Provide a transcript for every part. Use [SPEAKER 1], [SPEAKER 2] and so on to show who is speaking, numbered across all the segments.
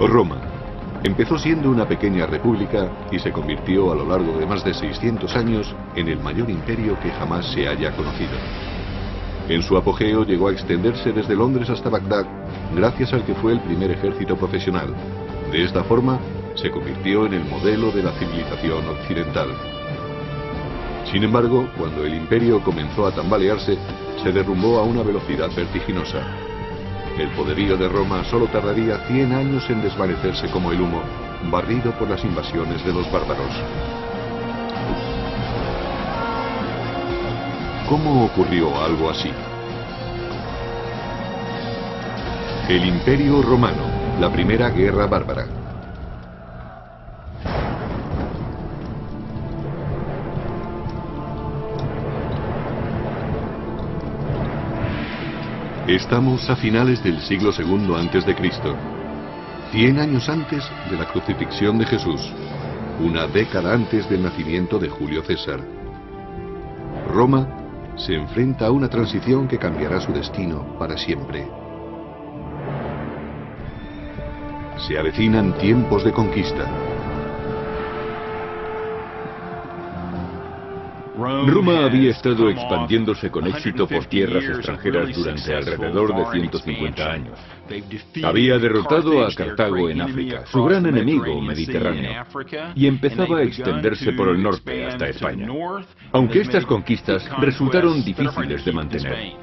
[SPEAKER 1] Roma empezó siendo una pequeña república y se convirtió a lo largo de más de 600 años en el mayor imperio que jamás se haya conocido. En su apogeo llegó a extenderse desde Londres hasta Bagdad, gracias al que fue el primer ejército profesional. De esta forma, se convirtió en el modelo de la civilización occidental. Sin embargo, cuando el imperio comenzó a tambalearse, se derrumbó a una velocidad vertiginosa. El poderío de Roma solo tardaría 100 años en desvanecerse como el humo, barrido por las invasiones de los bárbaros. ¿Cómo ocurrió algo así? El Imperio Romano, la primera guerra bárbara. Estamos a finales del siglo II a.C., 100 años antes de la crucifixión de Jesús, una década antes del nacimiento de Julio César. Roma se enfrenta a una transición que cambiará su destino para siempre. Se avecinan tiempos de conquista.
[SPEAKER 2] Roma había estado expandiéndose con éxito por tierras extranjeras durante alrededor de 150 años. Había derrotado a Cartago en África, su gran enemigo mediterráneo, y empezaba a extenderse por el norte hasta España, aunque estas conquistas resultaron difíciles de mantener.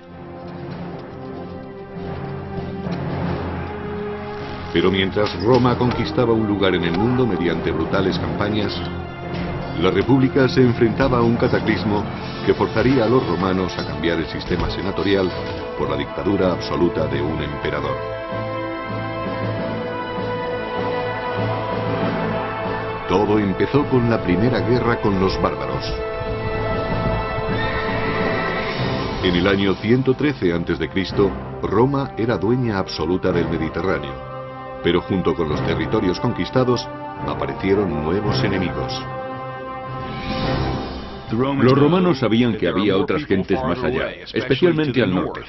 [SPEAKER 1] Pero mientras Roma conquistaba un lugar en el mundo mediante brutales campañas, la República se enfrentaba a un cataclismo que forzaría a los romanos a cambiar el sistema senatorial por la dictadura absoluta de un emperador. Todo empezó con la primera guerra con los bárbaros. En el año 113 a.C., Roma era dueña absoluta del Mediterráneo, pero junto con los territorios conquistados aparecieron nuevos enemigos.
[SPEAKER 2] Los romanos sabían que había otras gentes más allá, especialmente al norte,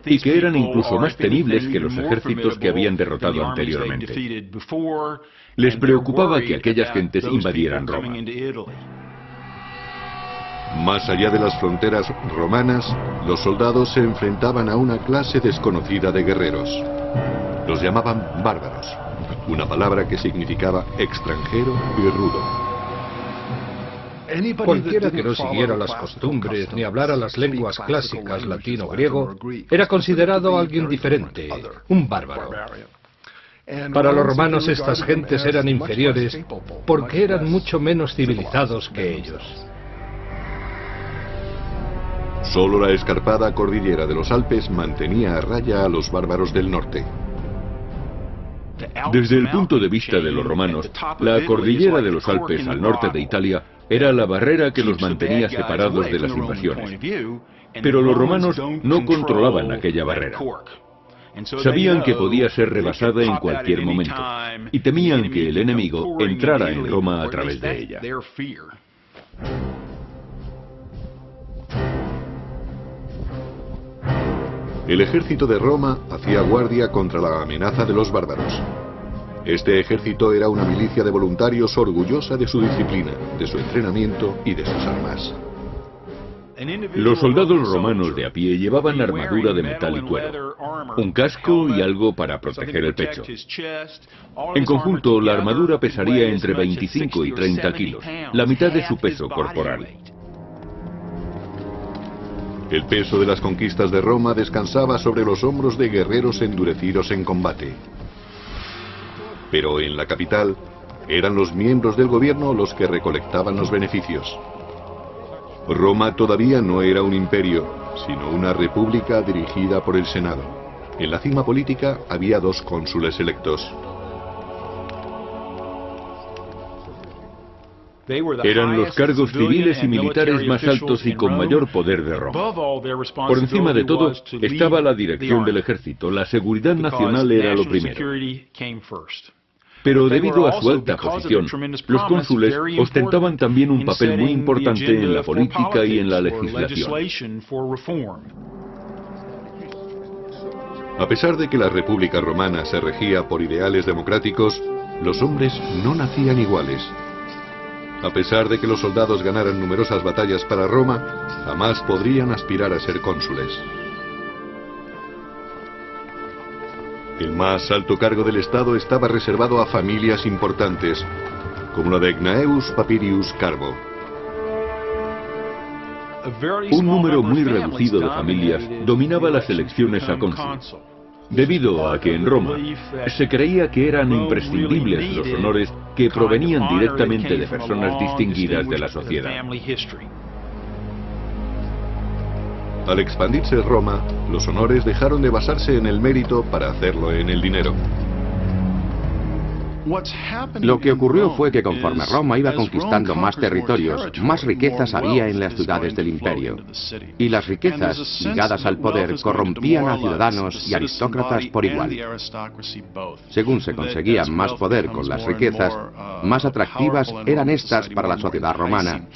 [SPEAKER 2] y que eran incluso más temibles que los ejércitos que habían derrotado anteriormente. Les preocupaba que aquellas gentes invadieran Roma.
[SPEAKER 1] Más allá de las fronteras romanas, los soldados se enfrentaban a una clase desconocida de guerreros. Los llamaban bárbaros, una palabra que significaba extranjero y rudo.
[SPEAKER 3] Cualquiera que no siguiera las costumbres ni hablara las lenguas clásicas latino o griego era considerado alguien diferente, un bárbaro. Para los romanos estas gentes eran inferiores porque eran mucho menos civilizados que ellos.
[SPEAKER 1] Solo la escarpada cordillera de los Alpes mantenía a raya a los bárbaros del norte.
[SPEAKER 2] Desde el punto de vista de los romanos, la cordillera de los Alpes al norte de Italia era la barrera que los mantenía separados de las invasiones. Pero los romanos no controlaban aquella barrera. Sabían que podía ser rebasada en cualquier momento y temían que el enemigo entrara en Roma a través de ella.
[SPEAKER 1] El ejército de Roma hacía guardia contra la amenaza de los bárbaros. Este ejército era una milicia de voluntarios orgullosa de su disciplina, de su entrenamiento y de sus armas.
[SPEAKER 2] Los soldados romanos de a pie llevaban armadura de metal y cuero, un casco y algo para proteger el pecho. En conjunto, la armadura pesaría entre 25 y 30 kilos, la mitad de su peso corporal.
[SPEAKER 1] El peso de las conquistas de Roma descansaba sobre los hombros de guerreros endurecidos en combate. Pero en la capital, eran los miembros del gobierno los que recolectaban los beneficios. Roma todavía no era un imperio, sino una república dirigida por el Senado. En la cima política había 2 cónsules electos.
[SPEAKER 2] Eran los cargos civiles y militares más altos y con mayor poder de Roma. Por encima de todo estaba la dirección del ejército. La seguridad nacional era lo primero. Pero debido a su alta posición, los cónsules ostentaban también un papel muy importante en la política y en la legislación.
[SPEAKER 1] A pesar de que la República Romana se regía por ideales democráticos, los hombres no nacían iguales. A pesar de que los soldados ganaran numerosas batallas para Roma, jamás podrían aspirar a ser cónsules. El más alto cargo del Estado estaba reservado a familias importantes, como la de Gnaeus Papirius Carbo.
[SPEAKER 2] Un número muy reducido de familias dominaba las elecciones a cónsul, debido a que en Roma se creía que eran imprescindibles los honores que provenían directamente de personas distinguidas de la sociedad.
[SPEAKER 1] Al expandirse Roma, los honores dejaron de basarse en el mérito para hacerlo en el dinero.
[SPEAKER 4] Lo que ocurrió fue que conforme Roma iba conquistando más territorios, más riquezas había en las ciudades del imperio. Y las riquezas, ligadas al poder, corrompían a ciudadanos y aristócratas por igual. Según se conseguía más poder con las riquezas, más atractivas eran estas para la sociedad romana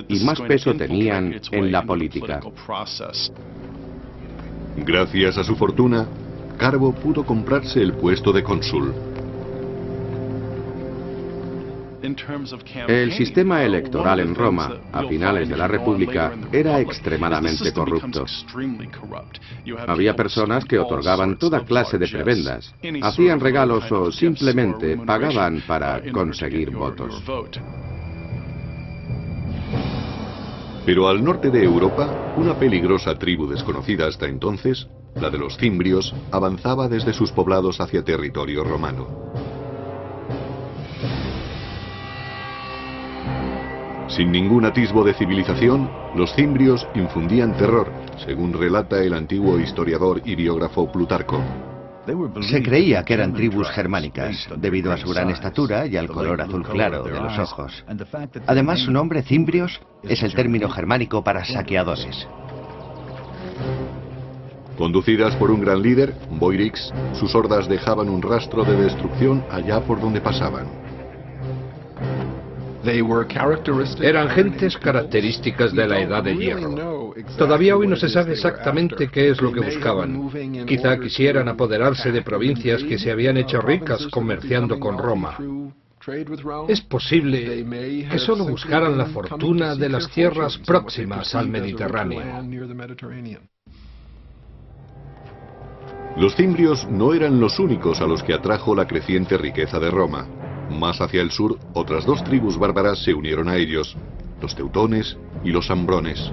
[SPEAKER 4] y más peso tenían en la política.
[SPEAKER 1] Gracias a su fortuna, Carbo pudo comprarse el puesto de cónsul.
[SPEAKER 4] El sistema electoral en Roma, a finales de la República, era extremadamente corrupto. Había personas que otorgaban toda clase de prebendas, hacían regalos o simplemente pagaban para conseguir votos.
[SPEAKER 1] Pero al norte de Europa, una peligrosa tribu desconocida hasta entonces, la de los cimbrios, avanzaba desde sus poblados hacia territorio romano. Sin ningún atisbo de civilización, los cimbrios infundían terror, según relata el antiguo historiador y biógrafo Plutarco.
[SPEAKER 5] Se creía que eran tribus germánicas, debido a su gran estatura y al color azul claro de los ojos. Además, su nombre, cimbrios, es el término germánico para saqueadores.
[SPEAKER 1] Conducidas por un gran líder, Boirix, sus hordas dejaban un rastro de destrucción allá por donde pasaban.
[SPEAKER 3] Eran gentes características de la Edad de Hierro. Todavía hoy no se sabe exactamente qué es lo que buscaban. Quizá quisieran apoderarse de provincias que se habían hecho ricas comerciando con Roma. Es posible que solo buscaran la fortuna de las tierras próximas al Mediterráneo.
[SPEAKER 1] Los cimbrios no eran los únicos a los que atrajo la creciente riqueza de Roma. Más hacia el sur, otras dos tribus bárbaras se unieron a ellos, los teutones y los ambrones.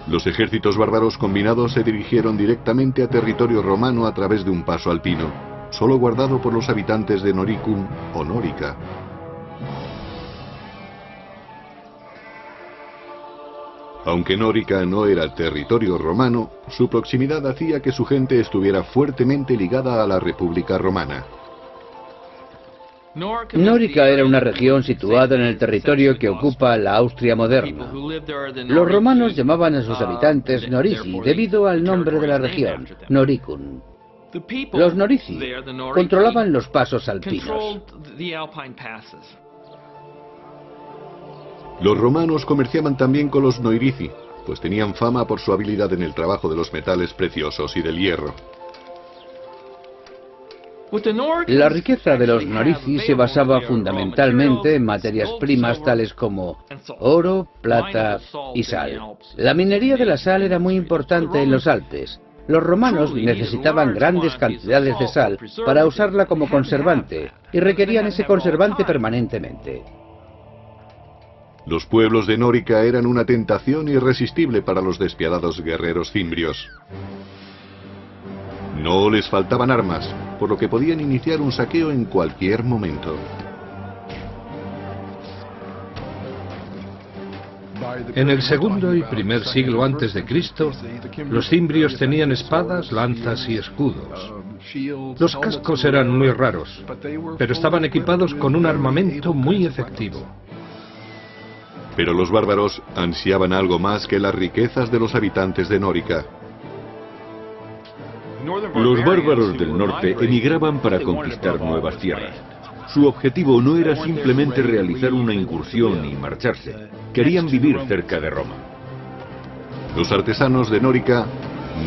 [SPEAKER 1] Los ejércitos bárbaros combinados se dirigieron directamente a territorio romano a través de un paso alpino, solo guardado por los habitantes de Noricum o Nórica. Aunque Nórica no era territorio romano, su proximidad hacía que su gente estuviera fuertemente ligada a la República Romana.
[SPEAKER 6] Nórica era una región situada en el territorio que ocupa la Austria moderna. Los romanos llamaban a sus habitantes Norici debido al nombre de la región, Noricum. Los Norici controlaban los pasos alpinos.
[SPEAKER 1] Los romanos comerciaban también con los Noirici, pues tenían fama por su habilidad en el trabajo de los metales preciosos y del hierro.
[SPEAKER 6] La riqueza de los Norici se basaba fundamentalmente en materias primas tales como oro, plata y sal. La minería de la sal era muy importante en los Alpes. Los romanos necesitaban grandes cantidades de sal para usarla como conservante y requerían ese conservante permanentemente.
[SPEAKER 1] Los pueblos de Nórica eran una tentación irresistible para los despiadados guerreros cimbrios. No les faltaban armas, por lo que podían iniciar un saqueo en cualquier momento.
[SPEAKER 3] En el segundo y primer siglo antes de Cristo, los cimbrios tenían espadas, lanzas y escudos. Los cascos eran muy raros, pero estaban equipados con un armamento muy efectivo.
[SPEAKER 1] Pero los bárbaros ansiaban algo más que las riquezas de los habitantes de Nórica.
[SPEAKER 2] Los bárbaros del norte emigraban para conquistar nuevas tierras. Su objetivo no era simplemente realizar una incursión y marcharse. Querían vivir cerca de Roma.
[SPEAKER 1] Los artesanos de Nórica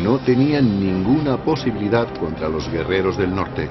[SPEAKER 1] no tenían ninguna posibilidad contra los guerreros del norte.